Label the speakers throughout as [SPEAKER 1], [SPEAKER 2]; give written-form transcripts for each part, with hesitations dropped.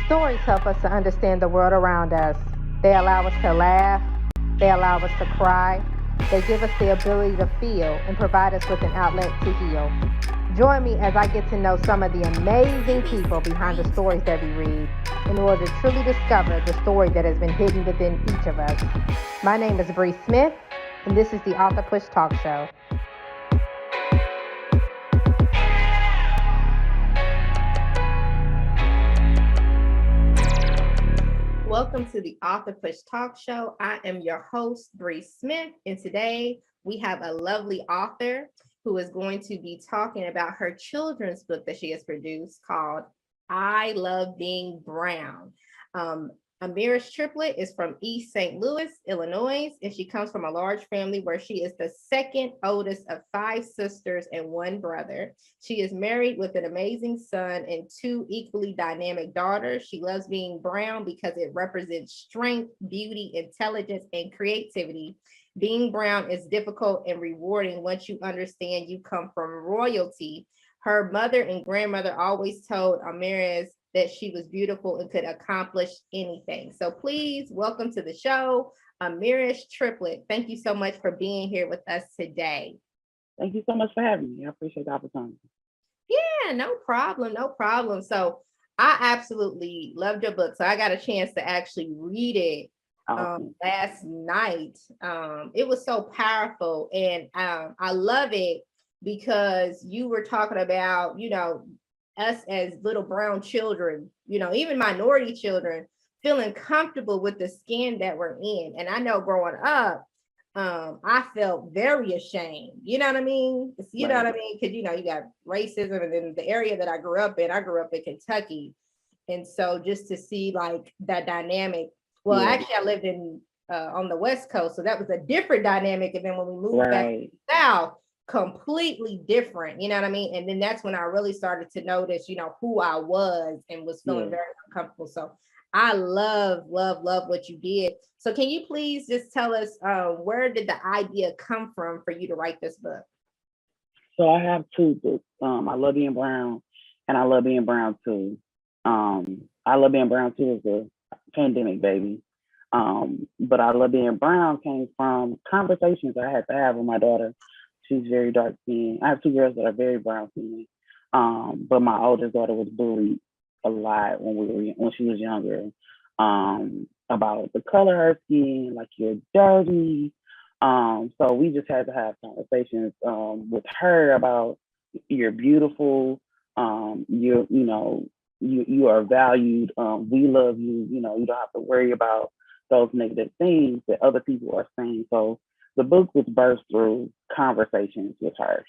[SPEAKER 1] Stories help us to understand the world around us. They allow us to laugh, they allow us to cry, they give us the ability to feel and provide us with an outlet to heal. Join me as I get to know some of the amazing people behind the stories that we read in order to truly discover the story that has been hidden within each of us. My name is Bre Smith, and this is the Author Push Talk Show. Welcome to the Author Push Talk Show. I am your host, Bre Smith, and today we have a lovely author who is going to be talking about her children's book that she has produced called I Love Being Brown. Amaris Triplett is from East St. Louis, Illinois, and she comes from a large family where she is the second oldest of 5 sisters and 1 brother. She is married with an amazing son and 2 equally dynamic daughters. She loves being brown because it represents strength, beauty, intelligence, and creativity. Being brown is difficult and rewarding once you understand you come from royalty. Her mother and grandmother always told Amaris that she was beautiful and could accomplish anything. So please welcome to the show, Amaris Triplett. Thank you so much for being here with us today.
[SPEAKER 2] Thank you so much for having me. I appreciate the opportunity.
[SPEAKER 1] Yeah, no problem. So I absolutely loved your book. So I got a chance to actually read it last night. It was so powerful, and I love it because you were talking about, us as little brown children, even minority children, feeling comfortable with the skin that we're in. And I know growing up, I felt very ashamed. You know what I mean? You know what I mean? Because, you got racism. And then the area that I grew up in Kentucky. And so just to see like that dynamic, actually I lived in on the West Coast. So that was a different dynamic. And then when we moved back to the South, completely different, you know what I mean? And then that's when I really started to notice, who I was and was feeling very uncomfortable. So I love what you did. So can you please just tell us where did the idea come from for you to write this book?
[SPEAKER 2] So I have 2 books. I Love Being Brown and I Love Being Brown Too. I Love Being Brown Too is a pandemic baby. But I Love Being Brown came from conversations I had to have with my daughter. She's very dark skinned. I have 2 girls that are very brown skinned. But my oldest daughter was bullied a lot when she was younger. About the color of her skin, like you're dirty. So we just had to have conversations with her about you're beautiful. You are valued. We love you. You don't have to worry about those negative things that other people are saying. So the book was birthed through conversations with her.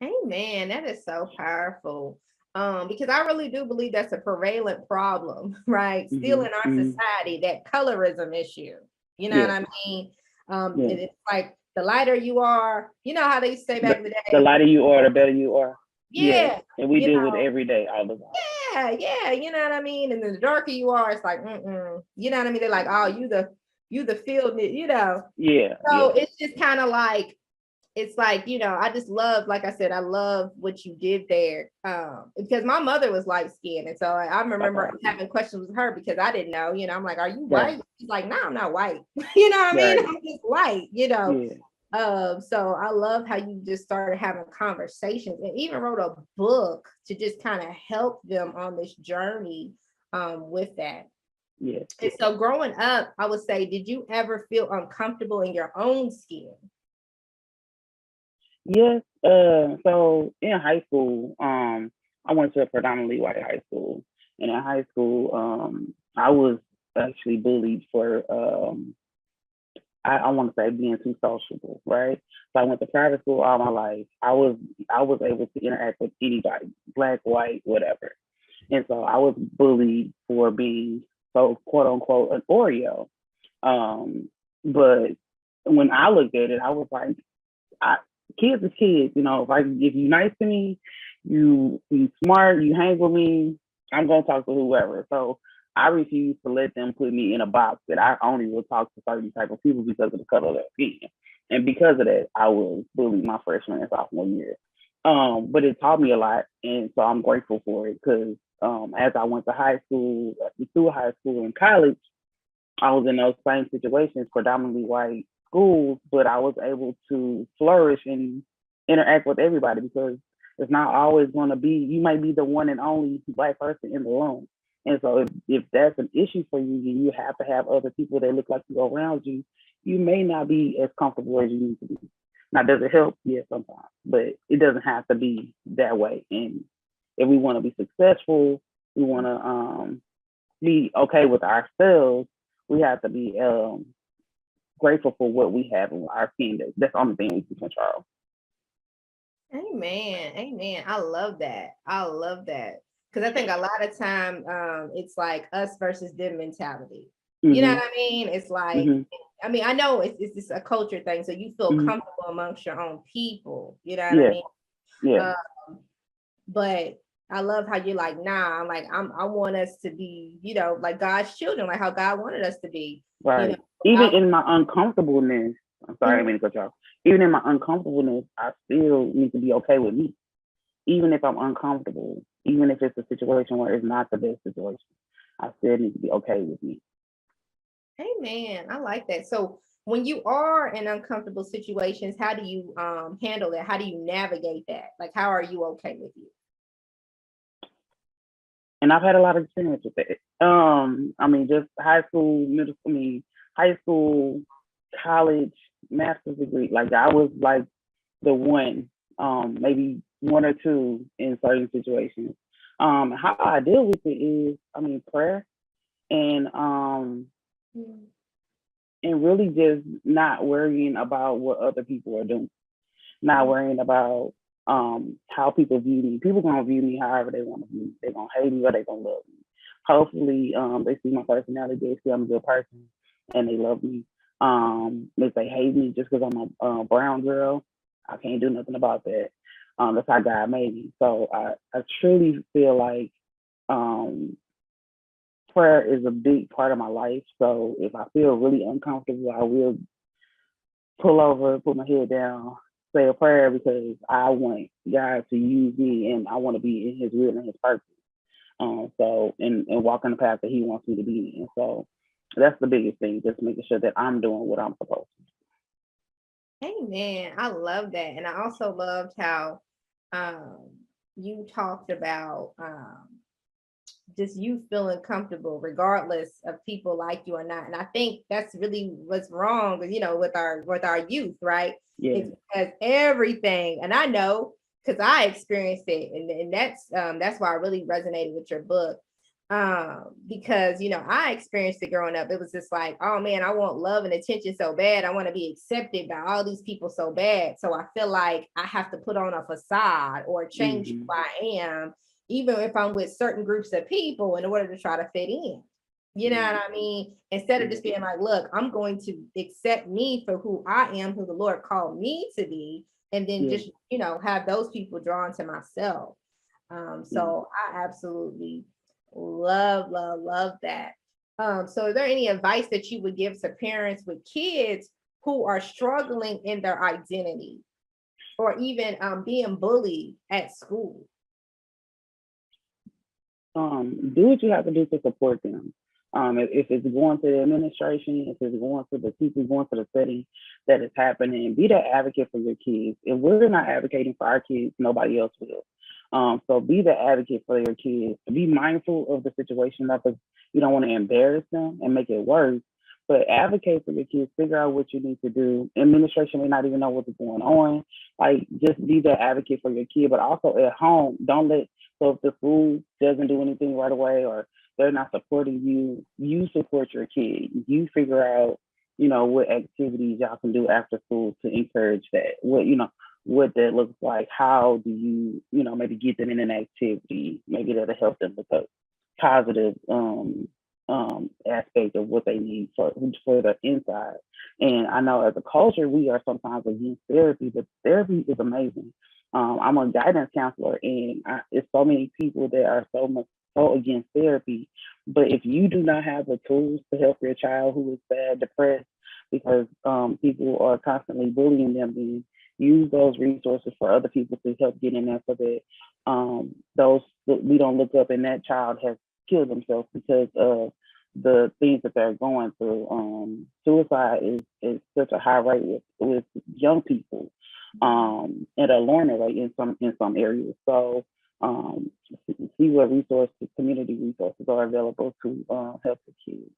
[SPEAKER 1] Amen. That is so powerful. Because I really do believe that's a prevalent problem, right? Still in our society, that colorism issue. You know what I mean? It's like the lighter you are, you know how they used to say back in the day.
[SPEAKER 2] The lighter you are, the better you are.
[SPEAKER 1] Yeah.
[SPEAKER 2] And we do it every day, all the time.
[SPEAKER 1] Yeah. You know what I mean? And then the darker you are, it's like, you know what I mean? They're like, oh, you the field,
[SPEAKER 2] Yeah.
[SPEAKER 1] So it's just kind of like, it's like, I just love, like I said, I love what you did there. Because my mother was light skinned. And so I remember having questions with her because I didn't know, I'm like, are you white? She's like, no, I'm not white. You know what I mean? I'm just white, So I love how you just started having conversations and even wrote a book to just kind of help them on this journey with that.
[SPEAKER 2] Yeah.
[SPEAKER 1] And so growing up, I would say, did you ever feel uncomfortable in your own skin?
[SPEAKER 2] Yes. So in high school, I went to a predominantly white high school. And in high school, I was actually bullied for, I want to say being too sociable, right? So I went to private school all my life. I was able to interact with anybody, black, white, whatever. And so I was bullied for being so quote unquote an Oreo. But when I looked at it, I was like, kids is kids, if you're nice to me, you smart, you hang with me, I'm gonna talk to whoever. So I refuse to let them put me in a box that I only will talk to certain type of people because of the color of their skin. And because of that, I was bullied my freshman and sophomore year. But it taught me a lot, and so I'm grateful for it because as I went to high school, through high school and college, I was in those same situations, predominantly white schools, but I was able to flourish and interact with everybody because it's not always going to be, you might be the one and only black person in the room. And so if that's an issue for you, you have to have other people that look like you around you. You may not be as comfortable as you need to be. Now, does it help? Yeah, sometimes, but it doesn't have to be that way. And if we want to be successful, we want to be okay with ourselves, we have to be grateful for what we have in our kingdom. That's the only thing we can control.
[SPEAKER 1] Amen. Amen. I love that. I love that. Because I think a lot of time it's like us versus them mentality. You know what I mean? It's like, I mean, I know it's just a culture thing. So you feel comfortable amongst your own people. You know what I mean?
[SPEAKER 2] Yeah.
[SPEAKER 1] But I love how you're like, nah, I'm like, I want us to be, you know, like God's children, like how God wanted us to be.
[SPEAKER 2] Right.
[SPEAKER 1] You know,
[SPEAKER 2] Even in my uncomfortableness, I'm sorry, I mean to cut you off. Even in my uncomfortableness, I still need to be okay with me. Even if I'm uncomfortable, even if it's a situation where it's not the best situation, I still need to be okay with me.
[SPEAKER 1] Amen. I like that. So when you are in uncomfortable situations, how do you handle that? How do you navigate that? Like, how are you okay with you?
[SPEAKER 2] And I've had a lot of experience with that. I mean, just high school, high school, college, master's degree. Like I was like the one, maybe one or two in certain situations. How I deal with it is, I mean, prayer and and really just not worrying about what other people are doing, not worrying about how people view me. People gonna view me however they want to view me. They're gonna hate me or they gonna love me. Hopefully, they see my personality, they see I'm a good person, and they love me. If they hate me just because I'm a brown girl, I can't do nothing about that. That's how God made me. So I truly feel like prayer is a big part of my life. So if I feel really uncomfortable, I will pull over, put my head down, say a prayer because I want God to use me and I want to be in His will and His purpose. So and walk in the path that He wants me to be in. So that's the biggest thing, just making sure that I'm doing what I'm supposed
[SPEAKER 1] to. Amen. I love that. And I also loved how you talked about just you feeling comfortable regardless of people like you or not. And I think that's really what's wrong, you know, with our youth, right?
[SPEAKER 2] Yeah.
[SPEAKER 1] It's because everything, and I know because I experienced it, and that's why I really resonated with your book. Because you know, I experienced it growing up. It was just like, oh man, I want love and attention so bad. I want to be accepted by all these people so bad. So I feel like I have to put on a facade or change who I am, even if I'm with certain groups of people, in order to try to fit in. You know what I mean? Instead of just being like, look, I'm going to accept me for who I am, who the Lord called me to be, and then just, you know, have those people drawn to myself. So I absolutely love that. So is there any advice that you would give to parents with kids who are struggling in their identity or even being bullied at school?
[SPEAKER 2] Do what you have to do to support them. If it's going to the administration, if it's going to the people, going to the setting that is happening, be that advocate for your kids. If we're not advocating for our kids, nobody else will. So be the advocate for your kids. Be mindful of the situation, because you don't want to embarrass them and make it worse. But advocate for your kids. Figure out what you need to do. Administration may not even know what's going on. Like, just be the advocate for your kid. But also at home, don't let. So if the school doesn't do anything right away, or they're not supporting you, you support your kid. You figure out, you know, what activities y'all can do after school to encourage that. What that looks like. How do you, maybe get them in an activity? Maybe that'll help them with a positive aspect of what they need for the inside. And I know as a culture, we are sometimes against therapy, but therapy is amazing. I'm a guidance counselor, and it's so many people that are so against therapy. But if you do not have the tools to help your child who is sad, depressed, because people are constantly bullying them, then use those resources for other people to help get in there, so that those we don't look up and that child has killed themselves because of the things that they're going through. Suicide is such a high rate with young people, at a alarming rate in some areas. So see what resources, community resources are available to help the kids.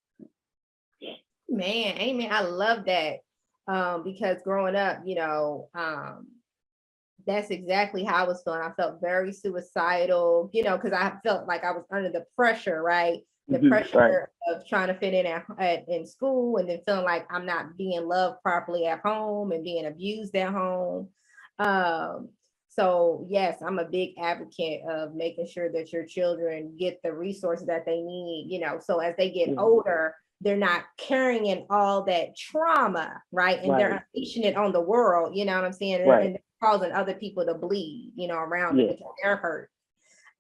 [SPEAKER 1] Man, amen. I love that. Because growing up, that's exactly how I was feeling. I felt very suicidal, because I felt like I was under the pressure, right? The pressure
[SPEAKER 2] right.
[SPEAKER 1] of trying to fit in school, and then feeling like I'm not being loved properly at home and being abused at home. Um, so yes, I'm a big advocate of making sure that your children get the resources that they need, so as they get older, they're not carrying all that trauma, right? And they're unleashing it on the world, you know what I'm saying? And causing other people to bleed, around them because they're hurt.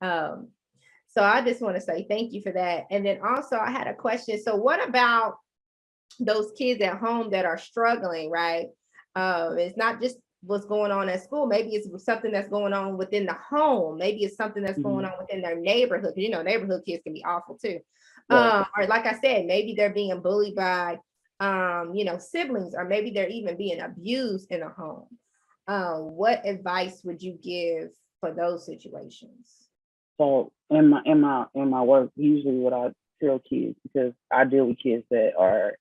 [SPEAKER 1] So I just want to say thank you for that. And then also I had a question. So what about those kids at home that are struggling, right? It's not just what's going on at school. Maybe it's something that's going on within the home. Maybe it's something that's going on within their neighborhood. Neighborhood kids can be awful too. Or like I said, maybe they're being bullied by, siblings, or maybe they're even being abused in a home. What advice would you give for those situations?
[SPEAKER 2] So in my work, usually what I tell kids, because I deal with kids that are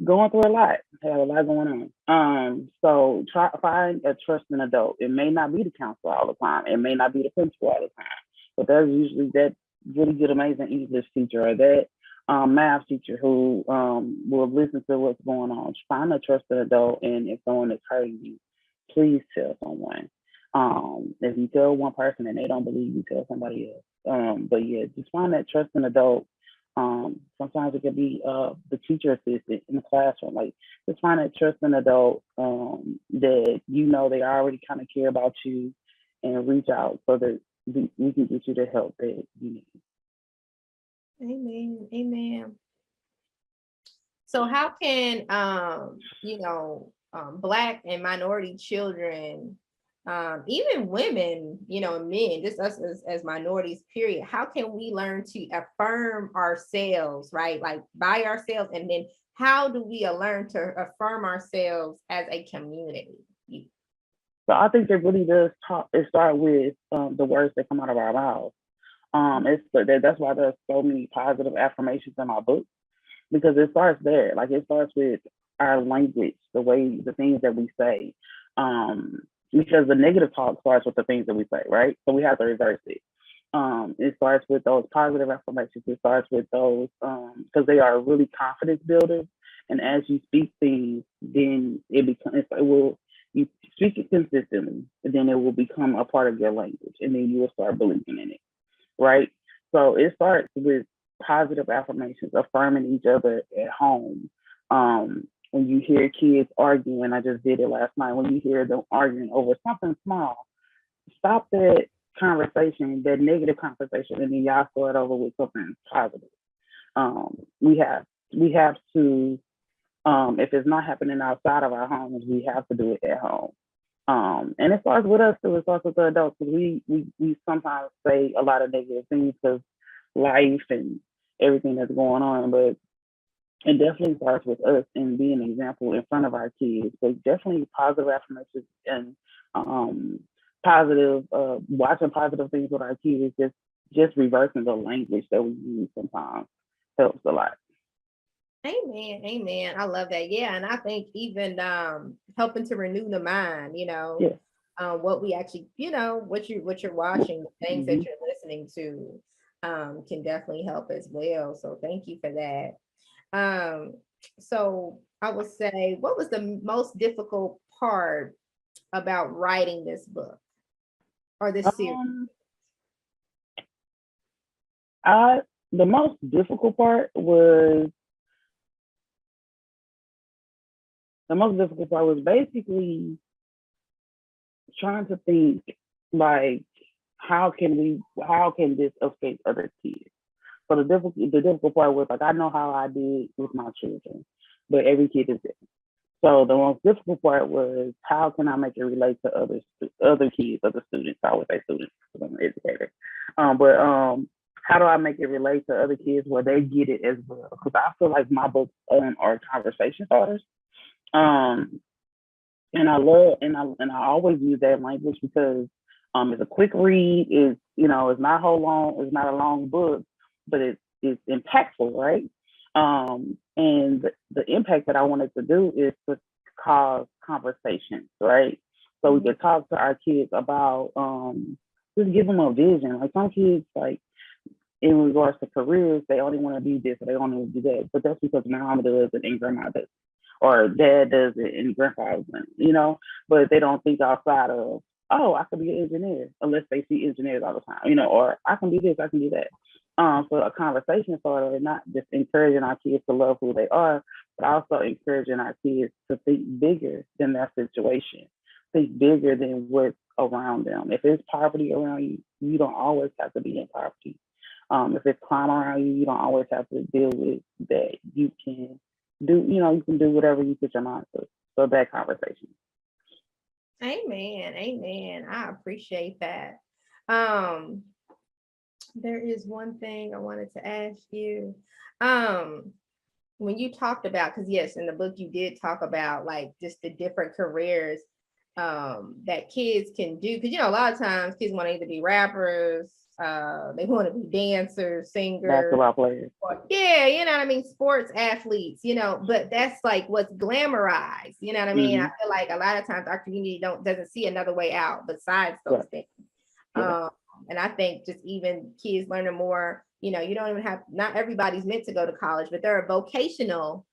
[SPEAKER 2] going through a lot, have a lot going on. So try find a trusting adult. It may not be the counselor all the time. It may not be the principal all the time, but there's usually that really good, amazing English teacher or that math teacher who will listen to what's going on. Find a trusted adult, and if someone is hurting you, please tell someone. If you tell one person and they don't believe you, tell somebody else. But yeah, just find that trusting adult. Sometimes it could be the teacher assistant in the classroom. Like, just find that trusting adult that they already kind of care about you, and reach out so that we can get you the help that you need.
[SPEAKER 1] Amen. Amen. So how can Black and minority children, even women, men, just us as minorities, period, how can we learn to affirm ourselves, right? Like by ourselves, and then how do we learn to affirm ourselves as a community?
[SPEAKER 2] So I think it really does start with the words that come out of our mouths. That's why there's so many positive affirmations in my book, because it starts there. Like, it starts with our language, the things that we say. Because the negative talk starts with the things that we say, right? So we have to reverse it. It starts with those positive affirmations. It starts with those because they are really confidence builders. And as you speak things, then you speak it consistently, and then it will become a part of your language, and then you will start believing in it, right? So it starts with positive affirmations, affirming each other at home. When you hear kids arguing, I just did it last night. When you hear them arguing over something small, stop that conversation, that negative conversation, and then y'all start over with something positive. We have to, if it's not happening outside of our homes, we have to do it at home. And it starts with us too. It starts with the adults. We sometimes say a lot of negative things because life and everything that's going on, but it definitely starts with us and being an example in front of our kids. So definitely positive affirmations and watching positive things with our kids, just reversing the language that we use sometimes helps a lot.
[SPEAKER 1] Amen. Amen. I love that. Yeah. And I think even helping to renew the mind, what we actually, what you're watching, the things that you're listening to, can definitely help as well. So thank you for that. So I would say, what was the most difficult part about writing this book or this series?
[SPEAKER 2] The most difficult part was basically trying to think, like, how can this affect other kids? So the difficult part was, like, I know how I did with my children, but every kid is different. So the most difficult part was how can I make it relate to other kids, other students. I would say students because I'm an educator. But how do I make it relate to other kids where they get it as well? Because I feel like my books are conversation starters. Um, and I love and I always use that language because it's a quick read. It's not it's not a long book, but it's impactful, right? And the impact that I wanted to do is to cause conversations, right? So we could talk to our kids about just give them a vision. Like some kids, like in regards to careers, they only want to do this or they only want to do that. But that's because mom does it and grandma does it, or dad does it and grandpa does it. But they don't think outside of, oh, I could be an engineer, unless they see engineers all the time, or I can do this, I can do that. So a conversation starter, not just encouraging our kids to love who they are, but also encouraging our kids to think bigger than their situation, think bigger than what's around them. If it's poverty around you, you don't always have to be in poverty. If it's crime around you, you don't always have to deal with that. You can you can do whatever you put your mind to. So that conversation.
[SPEAKER 1] Amen. Amen. I appreciate that. There is one thing I wanted to ask you. When you talked about, because yes, in the book you did talk about like just the different careers that kids can do. Because a lot of times kids want to either be rappers, they want to be dancers, singers,
[SPEAKER 2] basketball players.
[SPEAKER 1] Yeah, you know what I mean, sports athletes, but that's like what's glamorized, you know what I mean? I feel like a lot of times our community doesn't see another way out besides those things. And I think just even kids learning more, you don't even not everybody's meant to go to college, but there are vocational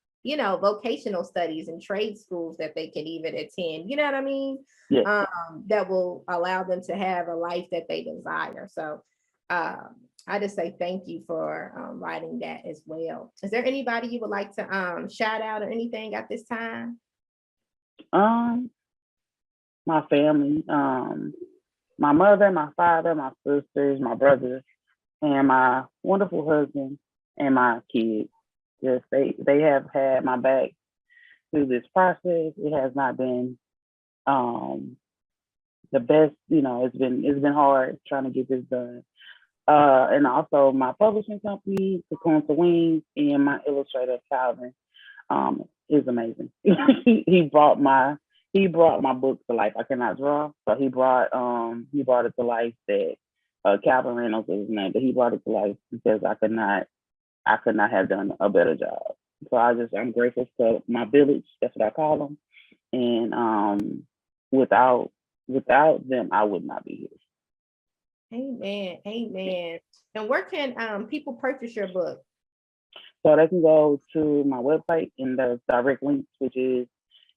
[SPEAKER 1] studies and trade schools that they can even attend, you know what I mean?
[SPEAKER 2] Yeah.
[SPEAKER 1] That will allow them to have a life that they desire. So I just say thank you for writing that as well. Is there anybody you would like to shout out or anything at this time?
[SPEAKER 2] My family, my mother, my father, my sisters, my brothers, and my wonderful husband and my kids. Yes, they have had my back through this process. It has not been the best, it's been hard trying to get this done. And also my publishing company, Cocoon to Wings, and my illustrator Calvin is amazing. he brought my book to life. I cannot draw, so he brought it to life. That Calvin Reynolds is his name, but he brought it to life because I could not have done a better job. So I'm grateful to my village. That's what I call them. And without them, I would not be here.
[SPEAKER 1] Amen. Amen. And where can people purchase your book?
[SPEAKER 2] So they can go to my website in the direct links, which is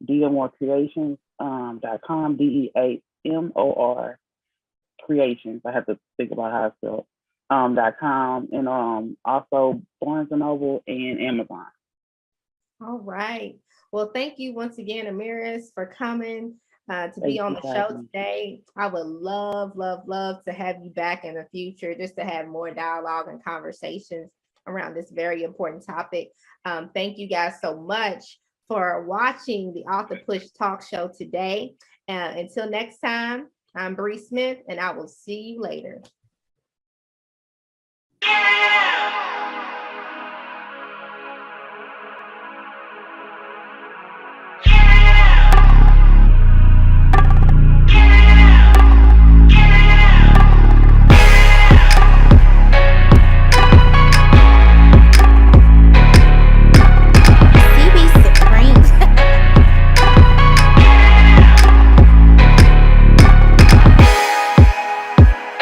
[SPEAKER 2] DeAmorCreations.com, DEAMOR Creations. I have to think about how to spell .com, and also Barnes and Noble and Amazon.
[SPEAKER 1] All right. Well, thank you once again, Amaris, for coming to be on the show today. I would love, love, love to have you back in the future, just to have more dialogue and conversations around this very important topic. Thank you guys so much for watching the Author Push Talk Show today. Until next time, I'm Bre Smith, and I will see you later. Yeah!